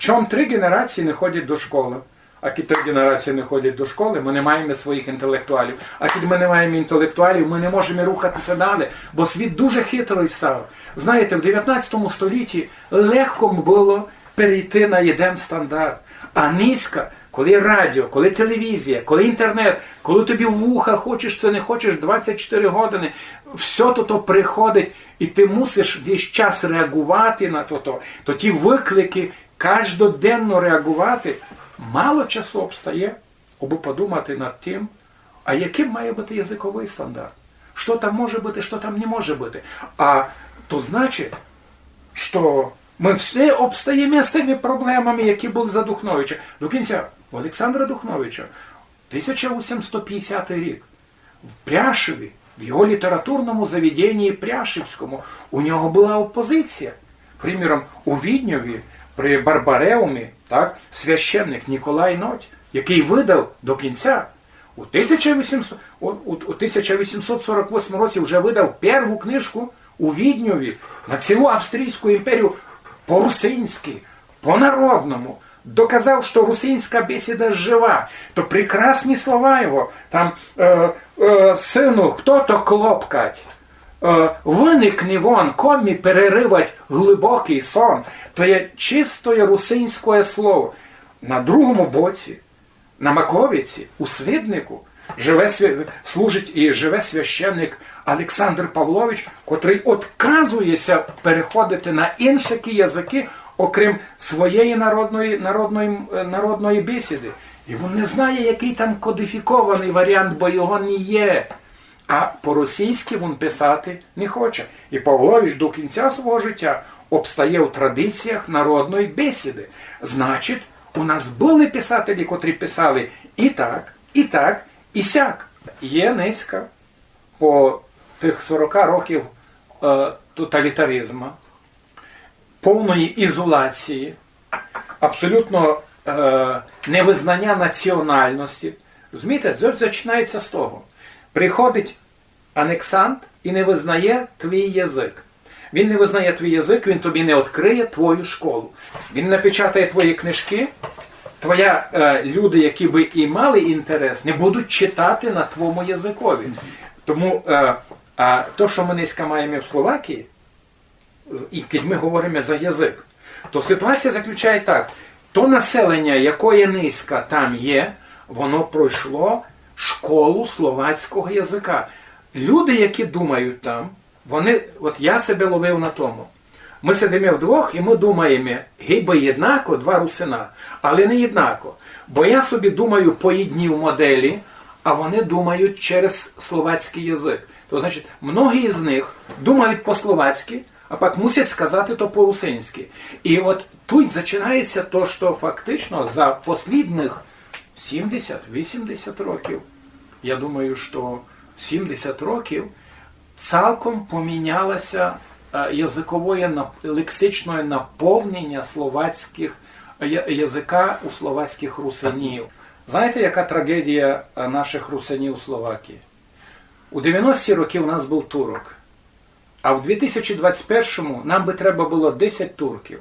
Чому 3 генерації не ходять до школи? А коли 3 генерації не ходять до школи, ми не маємо своїх інтелектуалів. А коли ми не маємо інтелектуалів, ми не можемо рухатися далі, бо світ дуже хитрий став. Знаєте, в 19 столітті легко було перейти на один стандарт, а низько, коли радіо, коли телевізія, коли інтернет, коли тобі в вуха, хочеш це не хочеш, 24 години, все то приходить, і ти мусиш весь час реагувати на то ті виклики, кожноденно реагувати, мало часу обстає, аби подумати над тим, а яким має бути язиковий стандарт. Що там може бути, що там не може бути. А то значить, що ми все обстаємо з тими проблемами, які були за Духновича. До кінця у Олександра Духновича 1850 рік в Пряшеві, в його літературному заведенні Пряшевському, у нього була опозиція. Приміром, у Відньові при Барбареумі, так, священник Ніколай Ноть, який видав до кінця, у 1848 році вже видав першу книжку у Відньові на цілу Австрійську імперію по-русинськи, по-народному. Доказав, що русинська бесіда жива. То прекрасні слова його. Там, сину, хто-то клопкать, виникни вон, комі переривать глибокий сон. То є чистое русинське слово. На другому боці, на Маковиці, у Свиднику, служить і живе священник Олександр Павлович, котрий відказується переходити на інші язики, окрім своєї народної бесіди. І він не знає, який там кодифікований варіант, бо його не є. А по-російськи він писати не хоче. І Павлович до кінця свого життя обстає в традиціях народної бесіди. Значить, у нас були писателі, котрі писали і так, і сяк. Є низка по тих 40 років тоталітаризму, повної ізоляції, абсолютно невизнання національності. Розумієте, це починається з того. Приходить анексант і не визнає твій язик. Він не визнає твій язик, він тобі не відкриє твою школу. Він напечатає твої книжки, люди, які би і мали інтерес, не будуть читати на твоєму язикові. Тому то, що ми низько маємо в Словакії, і коли ми говоримо за язик, то ситуація заключає так. То населення, якої низько там є, воно пройшло школу словацького язика. Люди, які думають там, от я себе ловив на тому. Ми сидимо вдвох і ми думаємо, гейби єднако, два русина, але не єднако. Бо я собі думаю по одній моделі, а вони думають через словацький язик. То значить, многі з них думають по-словацьки, а пак мусять сказати то по-русинськи. І от тут починається то, що фактично за послідних 70-80 років, я думаю, що 70 років, цілком помінялося язикове лексичне наповнення словацьких язика у словацьких русинів. Знаєте, яка трагедія наших русинів у Словакії? У 90-ті роки у нас був турок, а в 2021-му нам би треба було 10 турків.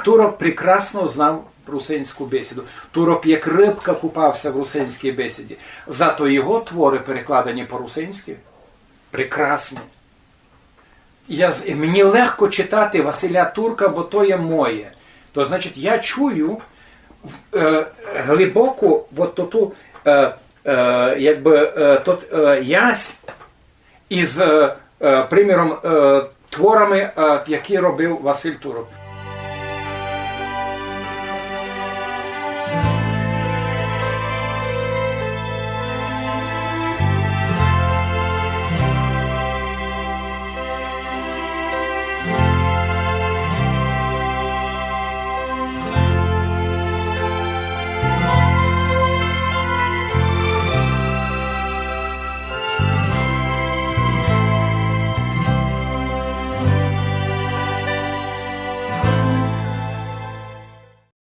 Турок прекрасно знав русинську бесіду. Турок як рибка купався в русинській бесіді. Зато його твори, перекладені по-русинськи, прекрасні. Мені легко читати Василя Турка, бо то є моє. То значить, я чую глибоку ту ясь із, приміром, творами, які робив Василь Турок.